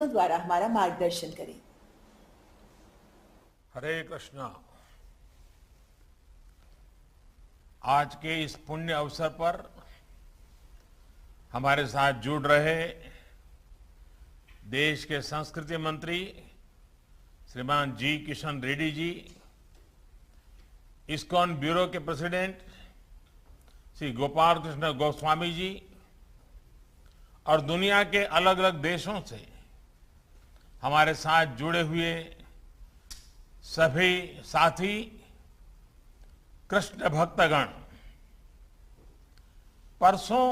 द्वारा हमारा मार्गदर्शन करें। हरे कृष्णा। आज के इस पुण्य अवसर पर हमारे साथ जुड़ रहे देश के संस्कृति मंत्री श्रीमान जी किशन रेड्डी जी, इस्कॉन ब्यूरो के प्रेसिडेंट श्री गोपाल कृष्ण गोस्वामी जी और दुनिया के अलग अलग देशों से हमारे साथ जुड़े हुए सभी साथी कृष्ण भक्तगण, परसों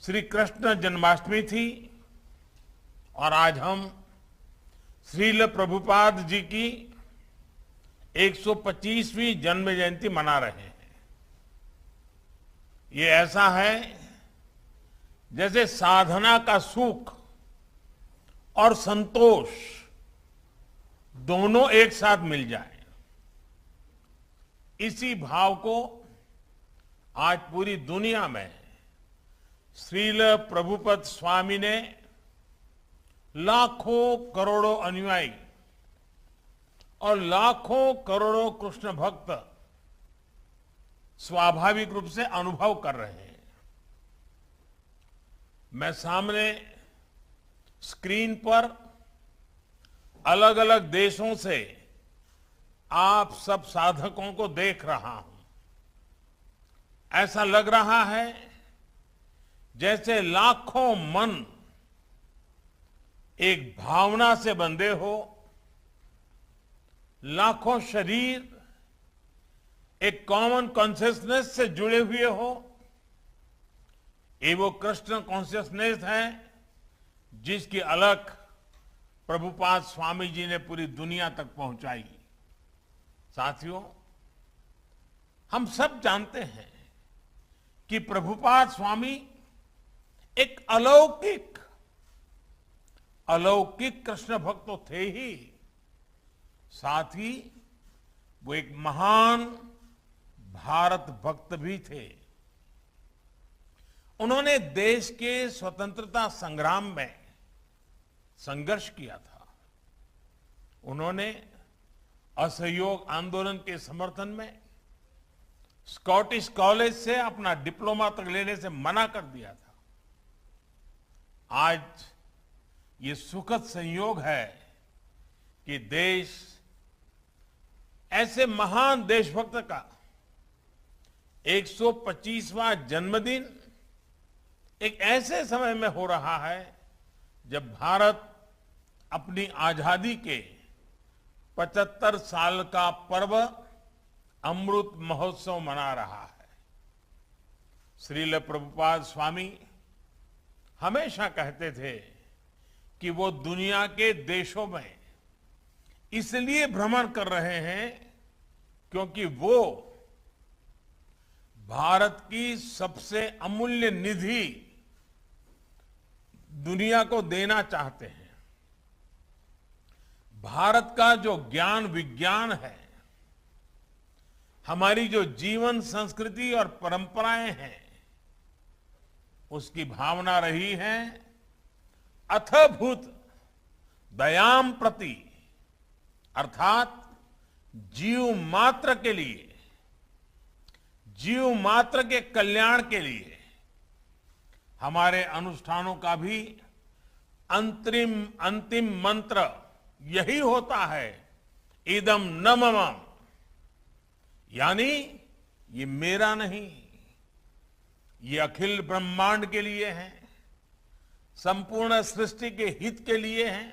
श्री कृष्ण जन्माष्टमी थी और आज हम श्रील प्रभुपाद जी की 125वीं जन्म जयंती मना रहे हैं। ये ऐसा है जैसे साधना का सुख और संतोष दोनों एक साथ मिल जाए। इसी भाव को आज पूरी दुनिया में श्रील प्रभुपद स्वामी ने लाखों करोड़ों अनुयायी और लाखों करोड़ों कृष्ण भक्त स्वाभाविक रूप से अनुभव कर रहे हैं। मैं सामने स्क्रीन पर अलग अलग देशों से आप सब साधकों को देख रहा हूं। ऐसा लग रहा है जैसे लाखों मन एक भावना से बंधे हो, लाखों शरीर एक कॉमन कॉन्शियसनेस से जुड़े हुए हो। ये वो कृष्ण कॉन्शियसनेस है जिसकी अलख प्रभुपाद स्वामी जी ने पूरी दुनिया तक पहुंचाई। साथियों, हम सब जानते हैं कि प्रभुपाद स्वामी एक अलौकिक कृष्ण भक्त तो थे ही, साथ ही वो एक महान भारत भक्त भी थे। उन्होंने देश के स्वतंत्रता संग्राम में संघर्ष किया था। उन्होंने असहयोग आंदोलन के समर्थन में स्कॉटिश कॉलेज से अपना डिप्लोमा तक लेने से मना कर दिया था। आज ये सुखद संयोग है कि देश ऐसे महान देशभक्त का 125वां जन्मदिन एक ऐसे समय में हो रहा है जब भारत अपनी आजादी के 75 साल का पर्व अमृत महोत्सव मना रहा है। श्रील प्रभुपाद स्वामी हमेशा कहते थे कि वो दुनिया के देशों में इसलिए भ्रमण कर रहे हैं क्योंकि वो भारत की सबसे अमूल्य निधि दुनिया को देना चाहते हैं। भारत का जो ज्ञान विज्ञान है, हमारी जो जीवन संस्कृति और परंपराएं हैं, उसकी भावना रही है अथभूत दयाम प्रति, अर्थात जीव मात्र के लिए, जीव मात्र के कल्याण के लिए हमारे अनुष्ठानों का भी अंतिम मंत्र यही होता है, इदम न मम, यानी ये मेरा नहीं, ये अखिल ब्रह्मांड के लिए है, संपूर्ण सृष्टि के हित के लिए है।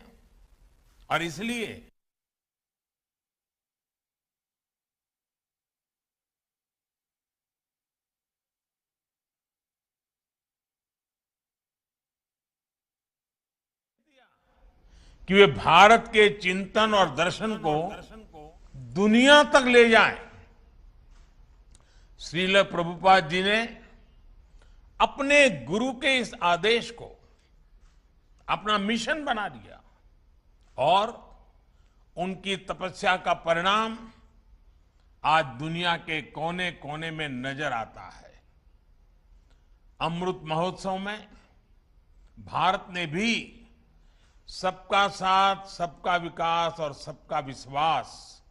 और इसलिए कि वे भारत के चिंतन और दर्शन को दुनिया तक ले जाएं। श्रील प्रभुपाद जी ने अपने गुरु के इस आदेश को अपना मिशन बना दिया और उनकी तपस्या का परिणाम आज दुनिया के कोने कोने में नजर आता है। अमृत महोत्सव में भारत ने भी सबका साथ, सबका विकास और सबका विश्वास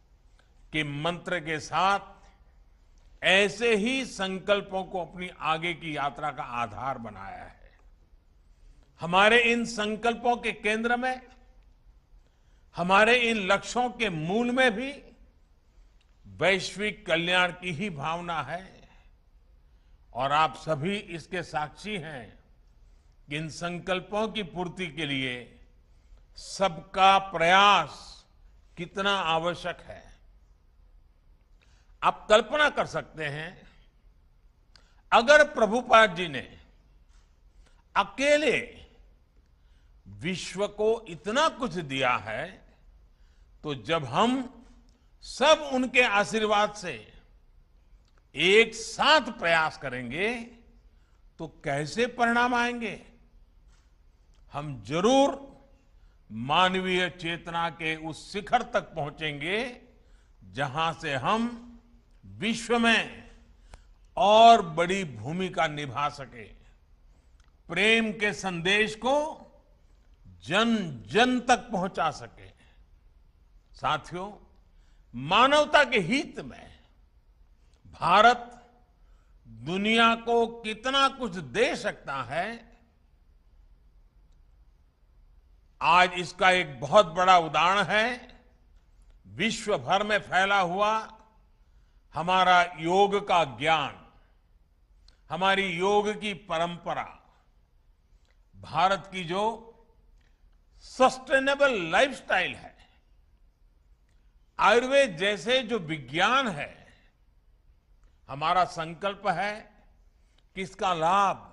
के मंत्र के साथ ऐसे ही संकल्पों को अपनी आगे की यात्रा का आधार बनाया है। हमारे इन संकल्पों के केंद्र में, हमारे इन लक्ष्यों के मूल में भी वैश्विक कल्याण की ही भावना है और आप सभी इसके साक्षी हैं कि इन संकल्पों की पूर्ति के लिए सबका प्रयास कितना आवश्यक है। आप कल्पना कर सकते हैं, अगर प्रभुपाद जी ने अकेले विश्व को इतना कुछ दिया है, तो जब हम सब उनके आशीर्वाद से एक साथ प्रयास करेंगे तो कैसे परिणाम आएंगे। हम जरूर मानवीय चेतना के उस शिखर तक पहुंचेंगे जहां से हम विश्व में और बड़ी भूमिका निभा सके, प्रेम के संदेश को जन जन तक पहुंचा सके। साथियों, मानवता के हित में भारत दुनिया को कितना कुछ दे सकता है, आज इसका एक बहुत बड़ा उदाहरण है विश्व भर में फैला हुआ हमारा योग का ज्ञान, हमारी योग की परंपरा, भारत की जो सस्टेनेबल लाइफस्टाइल है, आयुर्वेद जैसे जो विज्ञान है। हमारा संकल्प है कि इसका लाभ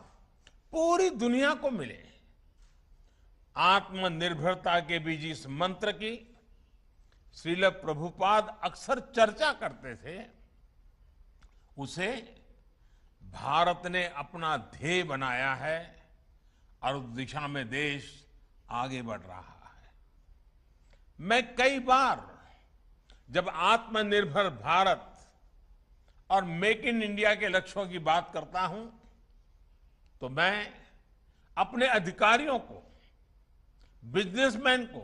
पूरी दुनिया को मिले। आत्मनिर्भरता के बीच इस मंत्र की श्रील प्रभुपाद अक्सर चर्चा करते थे, उसे भारत ने अपना ध्येय बनाया है और उस दिशा में देश आगे बढ़ रहा है। मैं कई बार जब आत्मनिर्भर भारत और मेक इन इंडिया के लक्ष्यों की बात करता हूं, तो मैं अपने अधिकारियों को, बिजनेसमैन को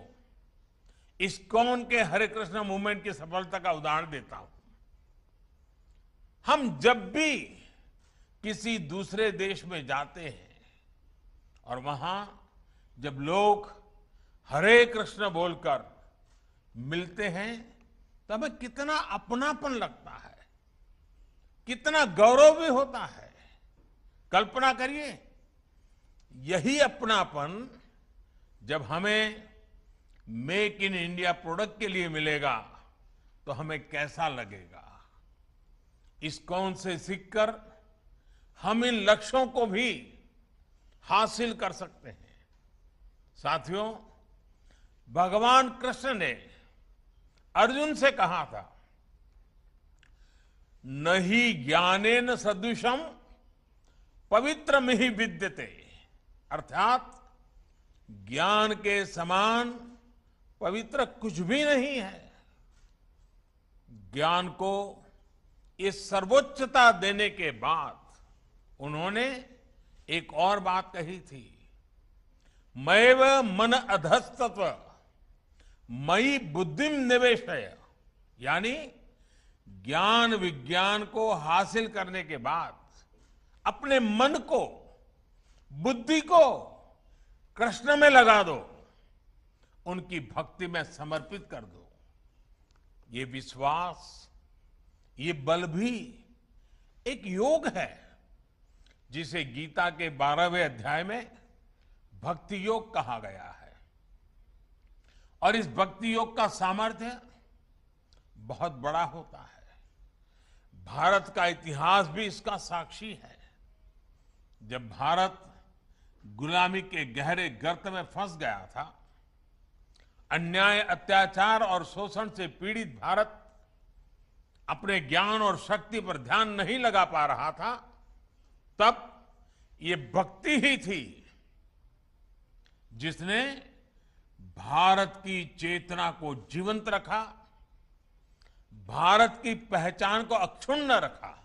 इस्कॉन के हरे कृष्ण मूवमेंट की सफलता का उदाहरण देता हूं। हम जब भी किसी दूसरे देश में जाते हैं और वहां जब लोग हरे कृष्ण बोलकर मिलते हैं, तो हमें कितना अपनापन लगता है, कितना गौरव भी होता है। कल्पना करिए, यही अपनापन जब हमें मेक इन इंडिया प्रोडक्ट के लिए मिलेगा तो हमें कैसा लगेगा। इस्कॉन से सीखकर हम इन लक्ष्यों को भी हासिल कर सकते हैं। साथियों, भगवान कृष्ण ने अर्जुन से कहा था, नहि ज्ञानेन सदृशम पवित्रमिहि विद्यते, अर्थात ज्ञान के समान पवित्र कुछ भी नहीं है। ज्ञान को ये सर्वोच्चता देने के बाद उन्होंने एक और बात कही थी, मैव मन अधस्तत्व मयि बुद्धिम निवेशय, यानी ज्ञान विज्ञान को हासिल करने के बाद अपने मन को, बुद्धि को कृष्ण में लगा दो, उनकी भक्ति में समर्पित कर दो। ये विश्वास, ये बल भी एक योग है जिसे गीता के 12वें अध्याय में भक्ति योग कहा गया है। और इस भक्ति योग का सामर्थ्य बहुत बड़ा होता है। भारत का इतिहास भी इसका साक्षी है। जब भारत गुलामी के गहरे गर्त में फंस गया था, अन्याय, अत्याचार और शोषण से पीड़ित भारत अपने ज्ञान और शक्ति पर ध्यान नहीं लगा पा रहा था, तब ये भक्ति ही थी जिसने भारत की चेतना को जीवंत रखा, भारत की पहचान को अक्षुण्ण रखा।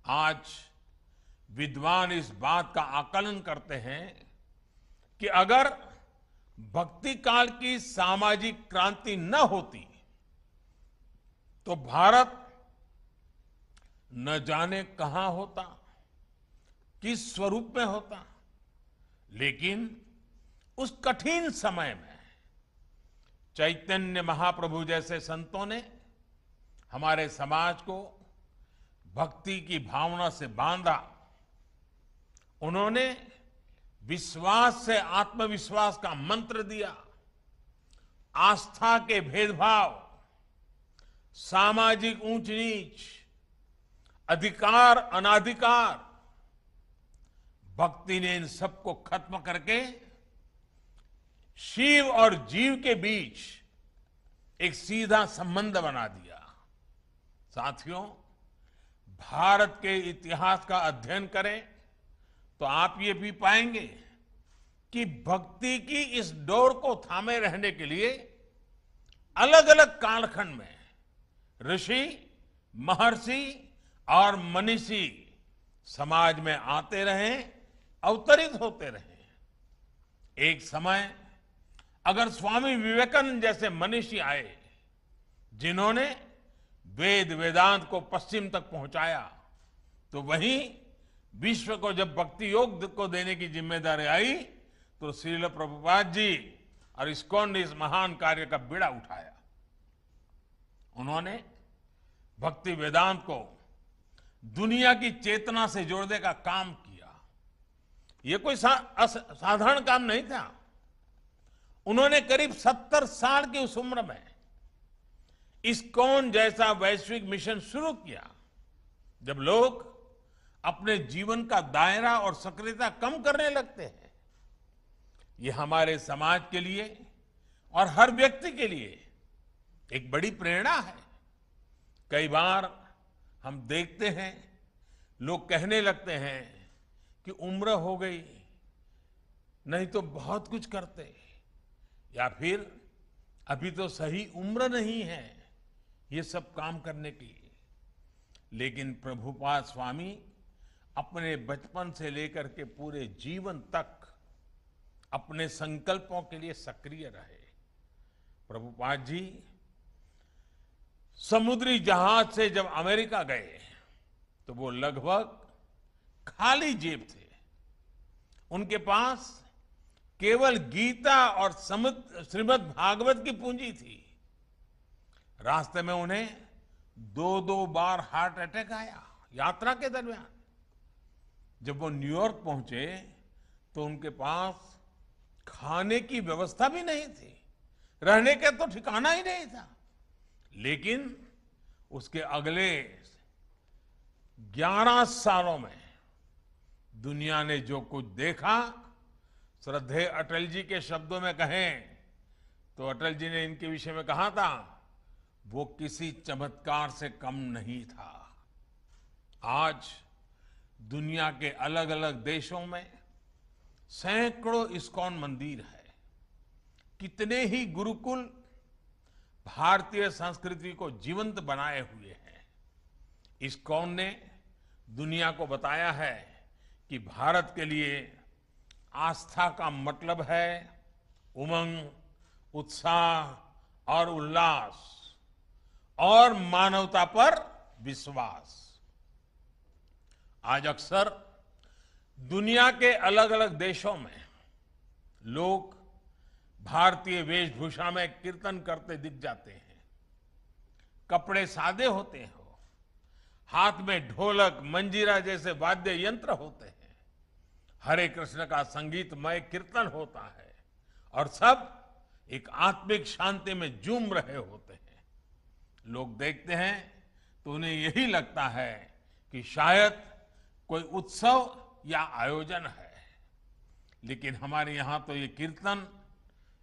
आज विद्वान इस बात का आकलन करते हैं कि अगर भक्ति काल की सामाजिक क्रांति न होती तो भारत न जाने कहां होता, किस स्वरूप में होता। लेकिन उस कठिन समय में चैतन्य महाप्रभु जैसे संतों ने हमारे समाज को भक्ति की भावना से बांधा। उन्होंने विश्वास से आत्मविश्वास का मंत्र दिया। आस्था के भेदभाव, सामाजिक ऊंच नीच, अधिकार अनाधिकार, भक्ति ने इन सबको खत्म करके शिव और जीव के बीच एक सीधा संबंध बना दिया। साथियों, भारत के इतिहास का अध्ययन करें तो आप ये भी पाएंगे कि भक्ति की इस डोर को थामे रहने के लिए अलग अलग कालखंड में ऋषि, महर्षि और मनीषी समाज में आते रहे, अवतरित होते रहे। एक समय अगर स्वामी विवेकानंद जैसे मनीषी आए जिन्होंने वेद वेदांत को पश्चिम तक पहुंचाया, तो वहीं विश्व को जब भक्ति योग को देने की जिम्मेदारी आई तो श्रील प्रभुपाद जी और इस्कॉन ने इस महान कार्य का बीड़ा उठाया। उन्होंने भक्ति वेदांत को दुनिया की चेतना से जोड़ने का काम किया। यह कोई साधारण काम नहीं था। उन्होंने करीब 70 साल की उस उम्र में इस्कॉन जैसा वैश्विक मिशन शुरू किया। जब लोग अपने जीवन का दायरा और सक्रियता कम करने लगते हैं, ये हमारे समाज के लिए और हर व्यक्ति के लिए एक बड़ी प्रेरणा है। कई बार हम देखते हैं लोग कहने लगते हैं कि उम्र हो गई, नहीं तो बहुत कुछ करते, या फिर अभी तो सही उम्र नहीं है ये सब काम करने की। लेकिन प्रभुपाद स्वामी अपने बचपन से लेकर के पूरे जीवन तक अपने संकल्पों के लिए सक्रिय रहे। प्रभुपाद जी समुद्री जहाज से जब अमेरिका गए तो वो लगभग खाली जेब थे। उनके पास केवल गीता और श्रीमद् भागवत की पूंजी थी। रास्ते में उन्हें 2-2 बार हार्ट अटैक आया यात्रा के दरमियान। जब वो न्यूयॉर्क पहुंचे तो उनके पास खाने की व्यवस्था भी नहीं थी, रहने का तो ठिकाना ही नहीं था। लेकिन उसके अगले 11 सालों में दुनिया ने जो कुछ देखा, श्रद्धेय अटल जी के शब्दों में कहें तो अटल जी ने इनके विषय में कहा था, वो किसी चमत्कार से कम नहीं था। आज दुनिया के अलग अलग देशों में सैकड़ों इस्कॉन मंदिर है। कितने ही गुरुकुल भारतीय संस्कृति को जीवंत बनाए हुए हैं। इस्कॉन ने दुनिया को बताया है कि भारत के लिए आस्था का मतलब है उमंग, उत्साह और उल्लास और मानवता पर विश्वास। आज अक्सर दुनिया के अलग अलग देशों में लोग भारतीय वेशभूषा में कीर्तन करते दिख जाते हैं। कपड़े सादे होते हो, हाथ में ढोलक, मंजीरा जैसे वाद्य यंत्र होते हैं, हरे कृष्ण का संगीतमय कीर्तन होता है और सब एक आत्मिक शांति में झूम रहे होते हैं। लोग देखते हैं तो उन्हें यही लगता है कि शायद कोई उत्सव या आयोजन है। लेकिन हमारे यहां तो ये कीर्तन,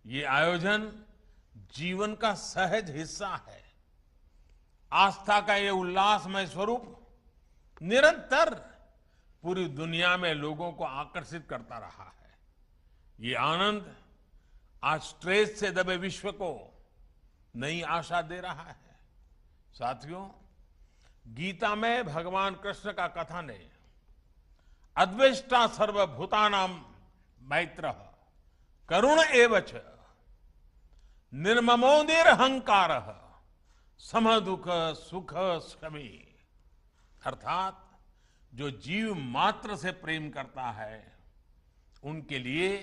ये आयोजन जीवन का सहज हिस्सा है। आस्था का ये उल्लासमय स्वरूप निरंतर पूरी दुनिया में लोगों को आकर्षित करता रहा है। ये आनंद आज स्ट्रेस से दबे विश्व को नई आशा दे रहा है। साथियों, गीता में भगवान कृष्ण का कथन है, अद्वेष्टा सर्वभूतानां मैत्रः करुण एव च निर्ममोदिरहंकार सम दुख सुख शमी। अर्थात जो जीव मात्र से प्रेम करता है, उनके लिए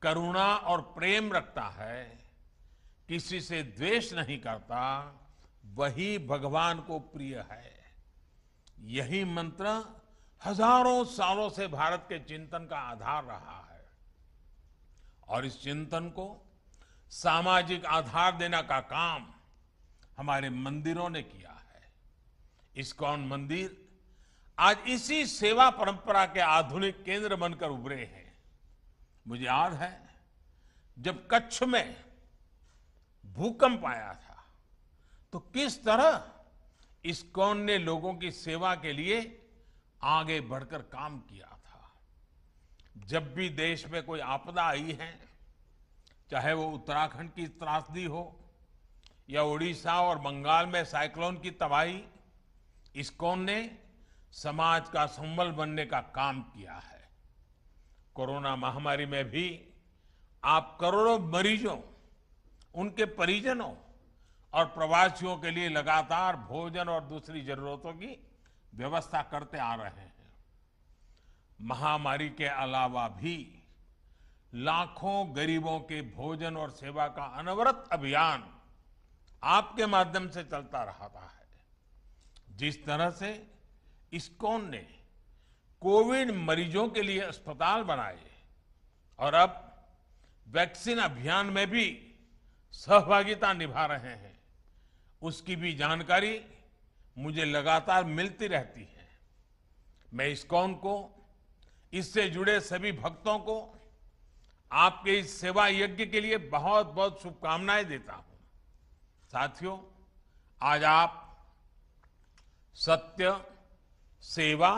करुणा और प्रेम रखता है, किसी से द्वेष नहीं करता, वही भगवान को प्रिय है। यही मंत्र हजारों सालों से भारत के चिंतन का आधार रहा है और इस चिंतन को सामाजिक आधार देने का काम हमारे मंदिरों ने किया है। इस्कॉन मंदिर आज इसी सेवा परंपरा के आधुनिक केंद्र बनकर उभरे हैं। मुझे याद है जब कच्छ में भूकंप आया था तो किस तरह इस्कॉन ने लोगों की सेवा के लिए आगे बढ़कर काम किया था। जब भी देश में कोई आपदा आई है, चाहे वो उत्तराखंड की त्रासदी हो या उड़ीसा और बंगाल में साइक्लोन की तबाही, इस्कॉन ने समाज का संबल बनने का काम किया है। कोरोना महामारी में भी आप करोड़ों मरीजों, उनके परिजनों और प्रवासियों के लिए लगातार भोजन और दूसरी जरूरतों की व्यवस्था करते आ रहे हैं। महामारी के अलावा भी लाखों गरीबों के भोजन और सेवा का अनवरत अभियान आपके माध्यम से चलता रहा है। जिस तरह से इस्कॉन ने कोविड मरीजों के लिए अस्पताल बनाए और अब वैक्सीन अभियान में भी सहभागिता निभा रहे हैं, उसकी भी जानकारी मुझे लगातार मिलती रहती है। मैं इस्कॉन को, इससे जुड़े सभी भक्तों को आपके इस सेवा यज्ञ के लिए बहुत बहुत शुभकामनाएं देता हूं। साथियों, आज आप सत्य, सेवा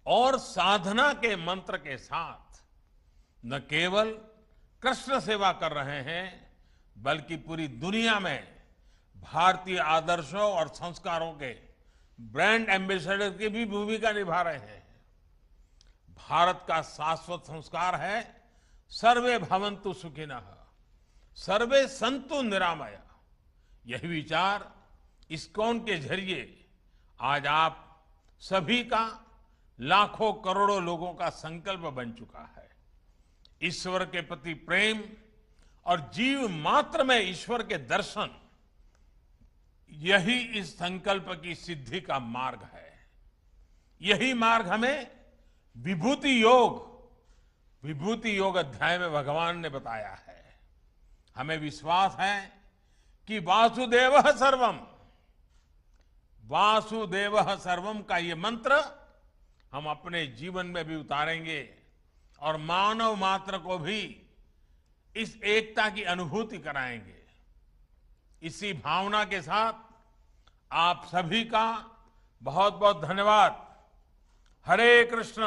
और साधना के मंत्र के साथ न केवल कृष्ण सेवा कर रहे हैं, बल्कि पूरी दुनिया में भारतीय आदर्शों और संस्कारों के ब्रांड एम्बेसडर की भी भूमिका निभा रहे हैं। भारत का शाश्वत संस्कार है सर्वे भवन्तु सुखिनः, सर्वे सन्तु निरामया। यही विचार इस्कॉन के जरिए आज आप सभी का, लाखों करोड़ों लोगों का संकल्प बन चुका है। ईश्वर के प्रति प्रेम और जीव मात्र में ईश्वर के दर्शन, यही इस संकल्प की सिद्धि का मार्ग है। यही मार्ग हमें विभूति योग अध्याय में भगवान ने बताया है। हमें विश्वास है कि वासुदेवः सर्वम का ये मंत्र हम अपने जीवन में भी उतारेंगे और मानव मात्र को भी इस एकता की अनुभूति कराएंगे। इसी भावना के साथ आप सभी का बहुत बहुत धन्यवाद। हरे कृष्ण।